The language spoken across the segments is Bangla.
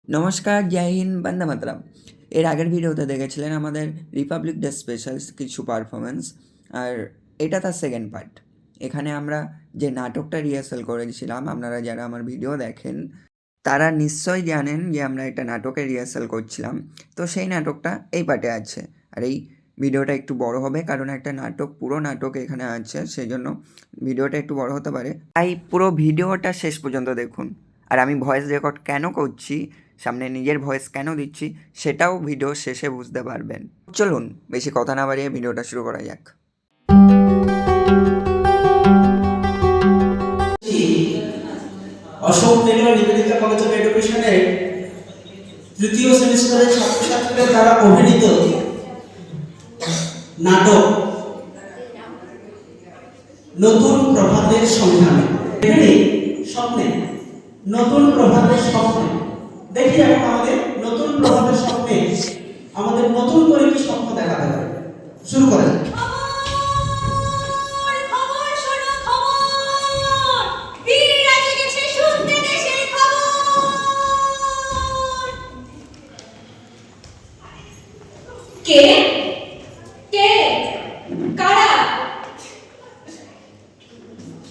নমস্কার, জয় হিন্দ, বন্দে মাতরম। এর আগের ভিডিওতে দেখেছিলেন আমাদের রিপাবলিক ডে স্পেশাল কিছু পারফরমেন্স, আর এটা তার সেকেন্ড পার্ট। এখানে আমরা যে নাটকটা রিহার্সাল করেছিলাম, আপনারা যারা আমার ভিডিও দেখেন তারা নিশ্চয়ই জানেন যে আমরা একটা নাটকের রিহার্সাল করছিলাম। তো সেই নাটকটা এই পার্টে আছে, আর এই ভিডিওটা একটু বড় হবে কারণ একটা নাটক, পুরো নাটক এখানে আছে, সেই জন্য ভিডিওটা একটু বড় হতে পারে। তাই পুরো ভিডিওটা শেষ পর্যন্ত দেখুন। আর আমি ভয়েস রেকর্ড কেন করছি, সামনে নিজের ভয়েস কেন দিচ্ছি, সেটাও ভিডিও শেষে বুঝতে পারবেন। চলুন বেশি কথা না বাড়িয়ে ভিডিওটা শুরু করা যাক। অশোক নেলো নিবেদিতা কলেজ অফ এডুকেশনের তৃতীয় সেমিস্টারের ছাত্রছাত্রীদের দ্বারা অভিনীত নাটক নতুন প্রভাতের সন্ধানে। স্বপ্নে, নতুন প্রভাতের স্বপ্নে। দেখি এখন আমাদের নতুন প্রভাতের স্বপ্নে আমাদের নতুন করে কি স্বপ্ন দেখাতে পারে। শুরু করা যাক। কে কে কারা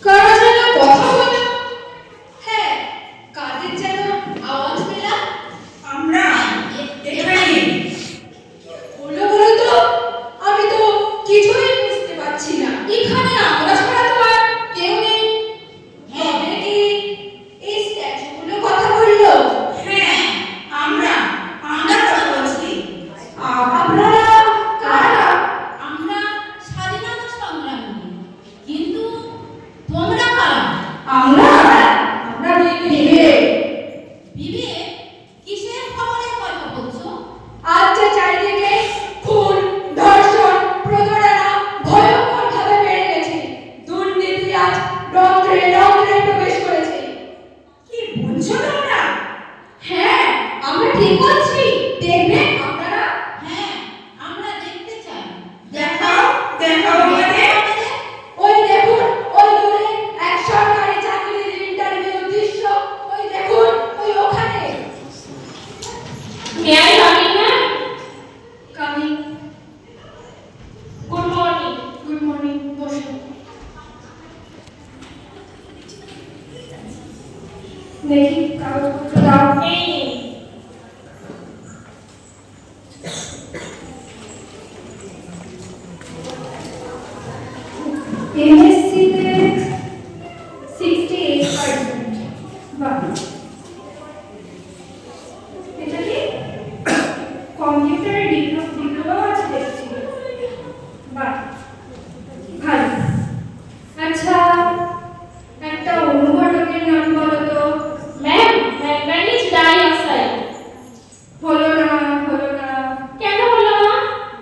কারা যেন কথা বলে? হ্যাঁ, কাদের যেন আওয়াজ পেলাম। আমরা এখানে বলো বলো তো, আমি তো কিছুই বুঝতে পারছি না। এখানে আমরা ছাড়া তো আর কেউ নেই। তবে কি এই স্ট্যাচুগুলো কথা বললো? হ্যাঁ, আমরা কথা বলছি। আপনারা কারা? আমরা স্বাধীনতা সংগ্রামী। কিন্তু তোমরা কারা? আমরা বিবে। বিবে? কিসের খবরের কথা বলছো? আচ্ছা, চারিদিকে খুন, ধর্ষণ, প্রতারণা ভয়ঙ্কর ভাবে বেড়ে গেছে। দুর্নীতি আজ রন্ধ্রে রন্ধ্রে প্রবেশ করেছে। কি বলছো তোমরা? হ্যাঁ, আমরা ঠিক বলছি। দেখবেন আপনারা? হ্যাঁ, আমরা দেখতে চাই। দেখাও দেখাও আমাদের। ওই দেখুন, ওই দূরে এক সরকারি চাকরির ইন্টারভিউ দৃশ্য। ওই দেখুন, ওই ওখানে। May I come in ma'am? Coming. Good morning. Good morning, বসুন। দেখি কাগজপত্র দাও। এই এমএসসিতে 68%। বাহ, এটা কি কম্পিউটারে ডিপ্লোমা আছে দেখছি। বাহ, ভালো। আচ্ছা, একটা অনুঘটকের নাম বলো তো। Ma'am, magnetic dioxide. হলো না। কেন হলো না?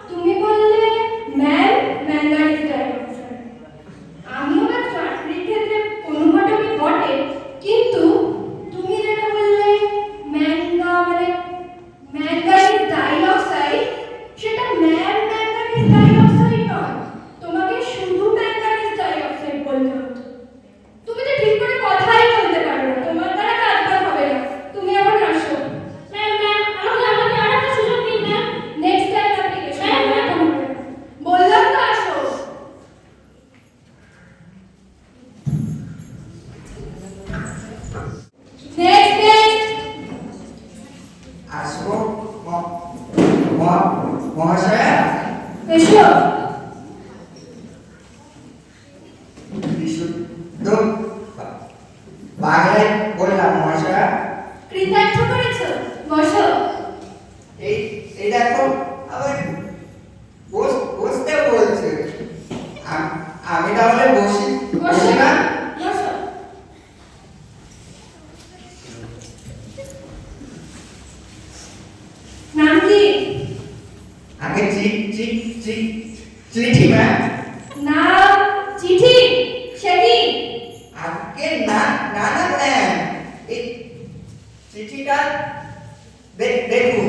তুমি বললে ম্যাম ম্যাগনেটিক ডাইঅক্সাইড। আমিও বা চাকরির ক্ষেত্রে অনুঘটকই বটে, কিন্তু তুমি যেটা বললে ম্যাগনেটিক ডাইঅক্সাইড, সেটা ম্যাগনেটিক ডাইঅক্সাইড নয়। তোমাকে শুধু ম্যাগনেটিক ডাইঅক্সাইড বলতে হতো। তুমি তো ঠিক করে কথাই বলতে পারো না, তোমার দ্বারা কাজ হবে না। তুমি এখন আসো। ম্যাম, আমাকে আরেকটা সুযোগ দিন ম্যাম। নেক্সট টাইম অ্যাপ্লিকেশন বললাম তো, আসো। নেক্সট আসবো মহাশয়া। এসো। বিশুদ্ধ বাংলায় বললাম মহাশয়া। কৃতার্থ করেছো, বসো। এই এই দেখো, আবার বসতে বলছে। আমি তাহলে বসি না? বসো। নাম কি? আগে চিঠি ম্যাম। নাম চিঠি, সেটি আগে না ম্যাম, এই চিঠিটা দেখুন।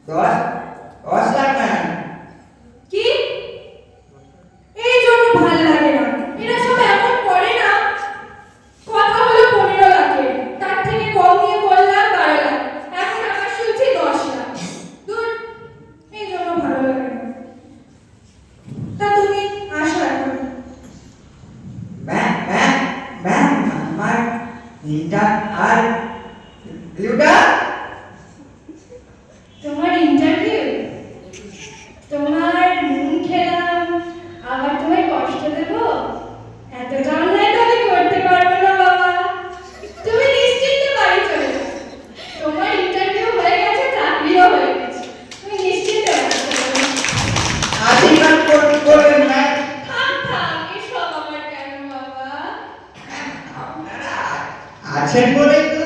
10 লাখ না। কি? এই জন্য ভালো লাগে না, এরা সব এমন করে না। কথা হলো 15 লাখের, তার থেকে কম নিয়ে বললাম 12 লাখ, এখন আমার শুনছি 10 লাখ। দূর, এই জন্য ভালো লাগে না। তা তুমি আসো এখন। ম্যাম, আমার ইন্টার আর লিউটা। তোমার ইন্টারভিউ, তোমার নুন খেলাম, আবার তোমায় কষ্ট দেব, এতটা অন্যায় তো আমি করতে পারবো না বাবা। তুমি নিশ্চিন্তে বাড়ি চলে যাও, তোমার ইন্টারভিউ হয়ে গেছে, চাকরিও হয়ে গেছে, তুমি নিশ্চিন্তে বাড়ি চলে যাও। আশীর্বাদ করবেন ম্যাম। থাক, এসব আমার কেন বাবা? আপনারা আছেন বলেই তো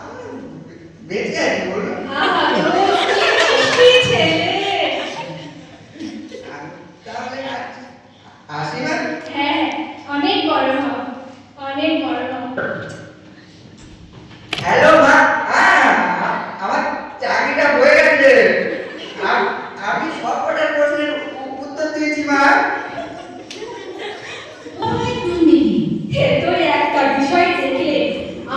আমি বেঁচে আছি বলুন। আহা গো, কি মিষ্টি ছেলে। তাহলে আসি ম্যাম। হ্যাঁ, অনেক বড় হও, অনেক বড় হও। হ্যালো মা, আমার চাকরিটা হয়ে গেছে। আমি সবকটার প্রশ্নের উত্তর দিয়েছি মা। এ তো একটা বিষয় দেখলে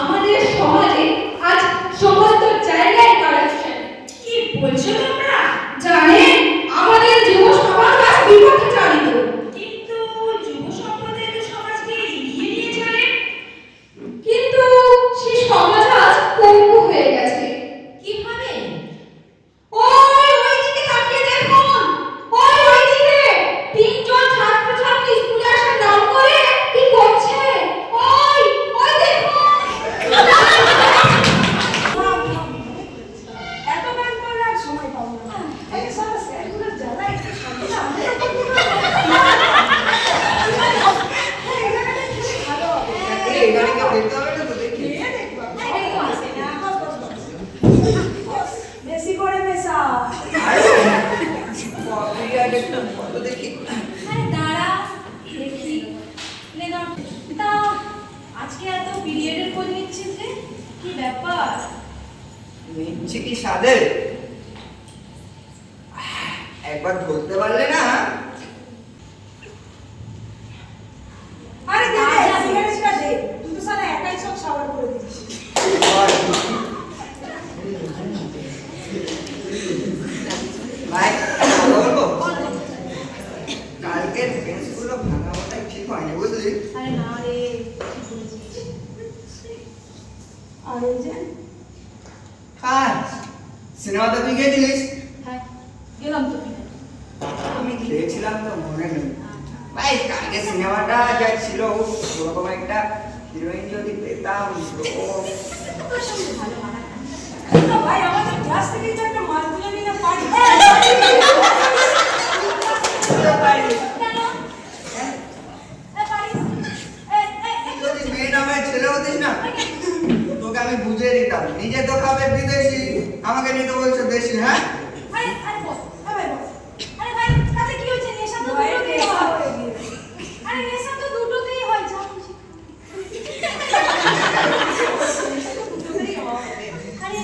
আমাদের সমাজে আজ সমস্ত জায়গায় কারাপশন। কি বলছো তোমরা? জানেন, আমাদের যুব সমাজ আজ বিপথে চালিত। কিন্তু যুব সম্প্রদায় তো সমাজকে এগিয়ে নিয়ে চলে। কিন্তু সেই সমাজ আজ পঙ্গু হয়ে গেছে। কিভাবে? ওই দিকে তাকিয়ে দেখুন, ওই দিকে 3 জন ছাত্রছাত্রী স্কুলে আসার নাম করে কি করছে? ওই দেখুন। এত গান করলে আর সময় পাবো না। এই সারা স্যারগুলোর জ্বালা একটু শান্তি না আমাদের এই জায়গাটা খুব ভালো হবে। এখানে কেউ দেখতে হবে না তো দেখি। কে দেখবা? এই তো আছে না, বস। বেশি করে মেশা। কত দেখি। আরে দাঁড়া, দেখি। নে না। তা আজকে এত পিরিয়ডের খোঁজ নিচ্ছিস যে? কি ব্যাপার? নিচ্ছে কি সাদে? একবার ধরতে পারলে না। আরে দে সিগারেটটা দে। তুই তো সারা একাই সব সাবার করে দিচ্ছিস। ভাই বলবো, কালকের বেঞ্চগুলো ভাঙানোটাই ঠিক হয়নি বুঝলি। আরে না রে, ঠিক বলেছিস। আর এই যে হ্যাঁ, সিনেমাতে তুই গিয়েছিলিস? হ্যাঁ গেলাম তো কিনা। আমি খেয়েছিলাম তো মনে নেই। ভাই কালকে সিনেমাটা যা ছিল, ওরকম একটা হিরোইন যদি পেতাম তো। তোর সঙ্গে ভালো মানায় না ভাই, আমাদের ক্লাস থেকে তো একটা মাল তুলে নিয়ে পারি। কেন? পারি। যদি মেয়ে নামে ছেলে হতিস না, তোকে আমি বুঝিয়ে দিতাম। নিজে তো খাবে বিদেশি, আমাকে নিতে বলছো দেশি। হ্যাঁ আরে বস, ভাই বস। আরে ভাই কাছে কি হচ্ছে? নেশা তো দুটোতেই হয়। আরে নেশা তো দুটোতেই হয়, যা খুশি। দুটোতেই হয়। আরে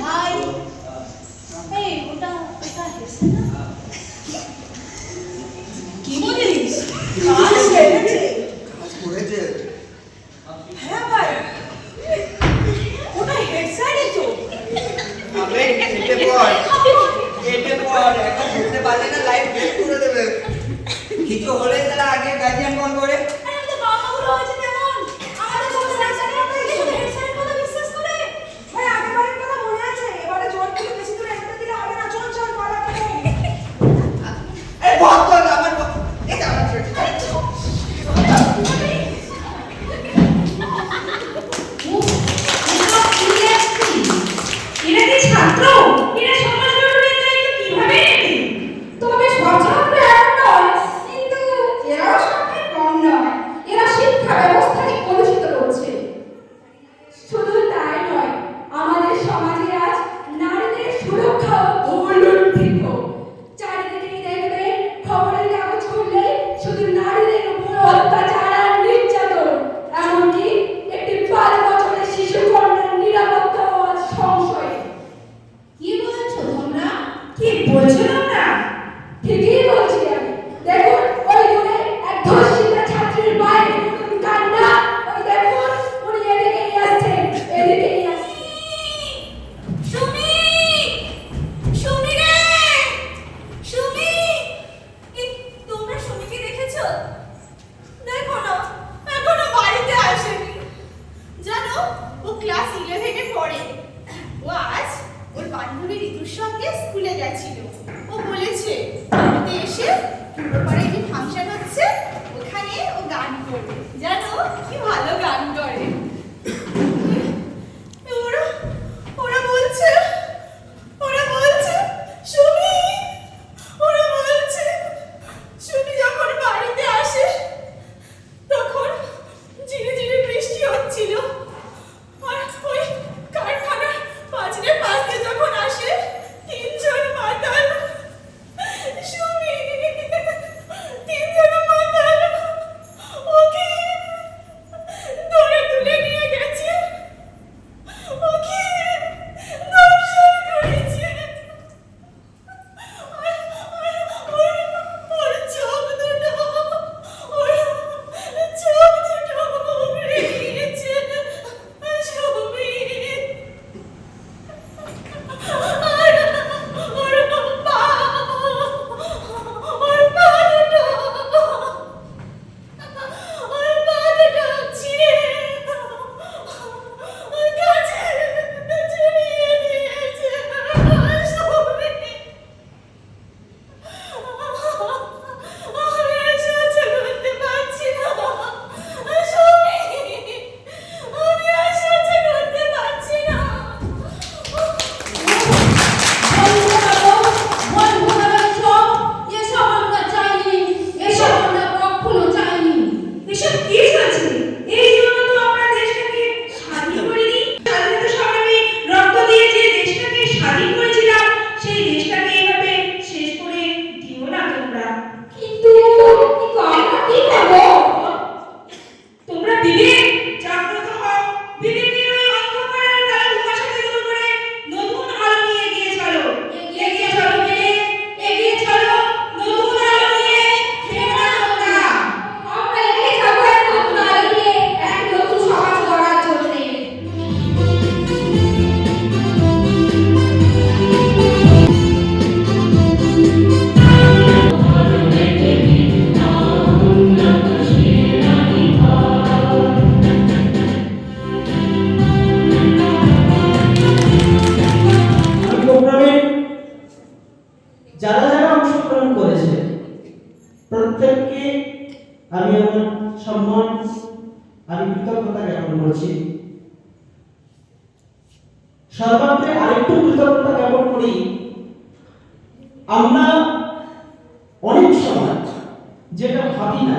ভাই, এই ওটা হেসে না? কি বলিস? কাজ সেরেছে? কাজ করেছে। হ্যাঁ ভাই, ওটা হেড সাইডে তো। আবে কেটে পড়, এখন বুঝতে পারলে না লাইফ ব্রেক করে দেবে। কিছু হলে তাহলে আগে গার্জিয়ান কল করে। আরে আমাদের বাবাগুলো হয়েছে কেমন? আমাদের সব স্যার আপনাদের শুধু হেড সাইডের কথা বিশ্বাস করে। ভাই আগেরবারের কথা মনে আছে? এবারে জোর থেকে বেশি দূরে এগোতে দিলে হবে না। চল পালা করে। এই ভক্ত আমার এই আমার ছেড়ে। এরা কি ছাত্র? এরা সমাজ গঠনের দায়িত্ব কিভাবে নেবে? তবে সব ছাত্র এক নয়, কিন্তু এরাও সংখ্যায় কম নয়। ও ক্লাস 11-এ পড়ে। ও আজ ওর বান্ধবী ঋতুর সঙ্গে স্কুলে গেছিল। ও বলেছে বাড়িতে এসে পূর্বপাড়ায় যে ফাংশন হচ্ছে ওখানে ও গান করবে। জানো কি ভালো গান করে। ওরা ওরা বলছে সুমি, ওরা বলছে সুমি যখন বাড়িতে আসে তখন ঝিরি ঝিরি বৃষ্টি হচ্ছিল, আর ওই কারখানার পাঁচিলের পাশ দিয়ে যখন আসে তিনজন মাতাল সুমি, তিনজন মাতাল ওকে ধরে তুলে নিয়ে গেছে, ওকে ধর্ষণ করেছে। ওর চোখ দুটো উড়ে গিয়েছে সুমি। আর ওর পা দুটো ছিঁড়ে কাছে ঝুলিয়ে দিয়েছে সুমি। আমি আর সহ্য করতে পারছি না সুমি, আমি আর সহ্য করতে পারছি না। এসব আমরা চাইনি, এসব আমরা কখনো চাইনি। এসব কি চলছে? এই জন্য তো আমরা দেশটাকে স্বাধীন করিনি। স্বাধীনতা সংগ্রামে রক্ত দিয়ে যে দেশটাকে স্বাধীন করেছিলাম সেই দেশটাকে এইভাবে শেষ করে দিও না তোমরা। কিন্তু কি করবো? তোমরা বিবেক জাগ্রত হও, বিবেকের ওই অন্ধকারের কালো ধোঁয়াশাকে দূর করে নতুন আলো নিয়ে এগিয়ে চলো। এগিয়ে চলো বিবেক, এগিয়ে চলো নতুন আলো নিয়ে। থেমো না তোমরা। আমরা এগিয়ে যাবো এক নতুন আলো নিয়ে, এক নতুন সমাজ গড়ার জন্যে। প্রোগ্রামে যারা যারা অংশগ্রহণ করেছে প্রত্যেককে আমি আমার সম্মান, আমি কৃতজ্ঞতা জ্ঞাপন করছি। সর্বাগ্রে আরেকটু কৃতজ্ঞতা জ্ঞাপন করি, আমরা অনেক সময় যেটা ভাবি না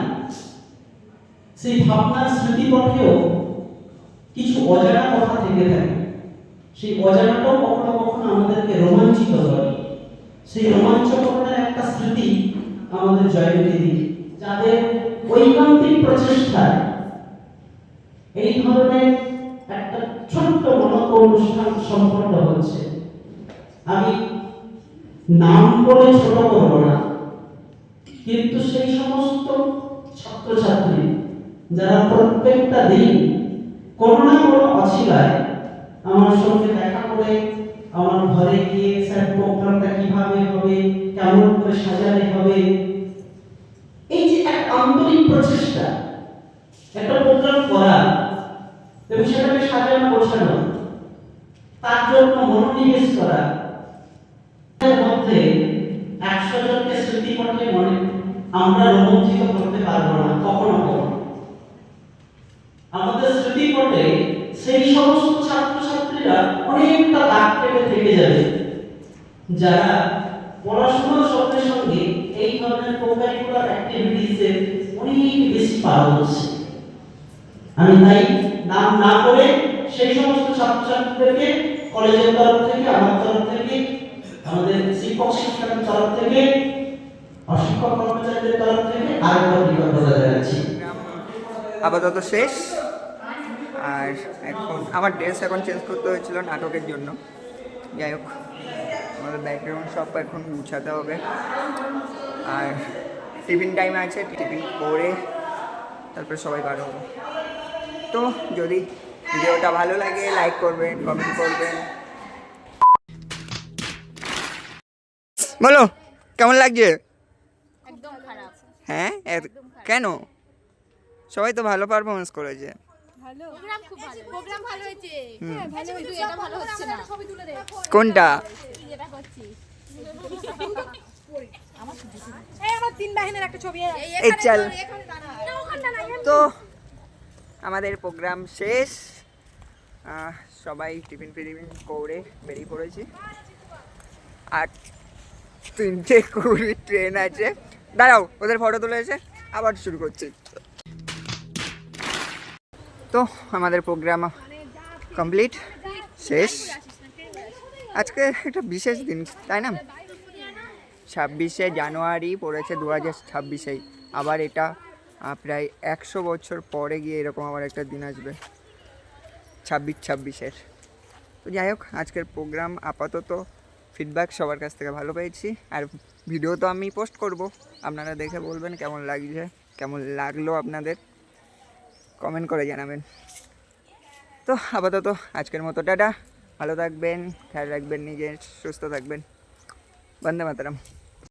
সেই ভাবনার স্মৃতিপথেও কিছু অজানা কথা থেকে থাকে। সেই অজানাটাও কখনো কখনো আমাদেরকে রোমাঞ্চিত করে। সেই রোমাঞ্চকরণের একটা স্মৃতি আমাদের জয়মতী, যাদের ঐকান্তিক প্রচেষ্টায় এই ধরনের একটা ছোট্ট মনোজ্ঞ অনুষ্ঠান সম্পন্ন হচ্ছে। আমি নাম বলে ছোট করব না, কিন্তু সেই সমস্ত ছাত্রছাত্রী যারা প্রত্যেকটা দিন কোনো না কোনো অছিলায় আমার সঙ্গে দেখা করে আমার ঘরে গিয়ে স্যার প্রোগ্রামটা কিভাবে হবে, কেমন করে সাজালে হবে, এই যে এক আন্তরিক প্রচেষ্টা একটা প্রোগ্রাম করা এবং সেটাকে সাজানো গোছানো, তার জন্য মনোনিবেশ করা, এর মধ্যে 100 জনকে স্মৃতিপটে মনে আমরা রোমাঞ্চিত করতে পারবো না কখনো কখনো। আমাদের স্মৃতিপটে সেই সমস্ত ছাত্রছাত্রীরা অনেকটা দাগ কেটে থেকে যাবে যারা পড়াশোনার সঙ্গে সঙ্গে এই ধরনের কোকারিকুলার অ্যাক্টিভিটিসে অনেক বেশি পারদর্শী। আমি তাই নাম না করে সেই সমস্ত ছাত্রছাত্রীদেরকে কলেজের তরফ থেকে, আমার তরফ থেকে, আমাদের শিক্ষক শিক্ষকের তরফ থেকে, অশিক্ষক কর্মচারীদের তরফ থেকে আরেকবার কৃতজ্ঞতা জানাচ্ছি। আপাতত শেষ। আর এখন আমার ড্রেস এখন চেঞ্জ করতে হয়েছিল নাটকের জন্য। যাই হোক, আমাদের ব্যাকগ্রাউন্ড সব এখন গুছাতে হবে। আর টিফিন টাইম আছে, টিফিন করে তারপরে সবাই বার হবো। তো যদি ভিডিওটা ভালো লাগে লাইক করবেন, কমেন্ট করবেন। বলো কেমন লাগছে? একদম খারাপ। হ্যাঁ কেন? সবাই তো ভালো পারফরমেন্স করেছে। প্রোগ্রাম খুব ভালো, প্রোগ্রাম ভালো হয়েছে। হ্যাঁ ভালো হয়েছে, এটা ভালো হচ্ছে না। ছবি তুলে দে। কোনটা? তুই যেটা করছিস। এই আমার তিন বাহিনীর একটা ছবি এই চল। এখানে দাঁড়া। তো আমাদের প্রোগ্রাম শেষ, সবাই টিফিন ফিফিন করে বেরিয়ে পড়েছি। আর 3:20 ট্রেন আছে। দাঁড়াও, ওদের ফটো তুলে এসে আবার শুরু করছি। তো আমাদের প্রোগ্রাম কমপ্লিট, শেষ। আজকে একটা বিশেষ দিন, তাই না? 26শে জানুয়ারি পড়েছে 2026-এই। আবার এটা প্রায় 100 বছর পরে গিয়ে এরকম আবার একটা দিন আসবে 26/26-এর। তো যাই হোক, আজকের প্রোগ্রাম আপাতত ফিডব্যাক সবার কাছ থেকে ভালো পেয়েছি। আর ভিডিও তো আমি পোস্ট করব, আপনারা দেখে বলবেন কেমন লাগছে, কেমন লাগলো আপনাদের, কমেন্ট করে জানাবেন। তো আপাতত আজকের মতো টাটা, ভালো থাকবেন, খেয়াল রাখবেন নিজের, সুস্থ থাকবেন। বন্দে মাতরম।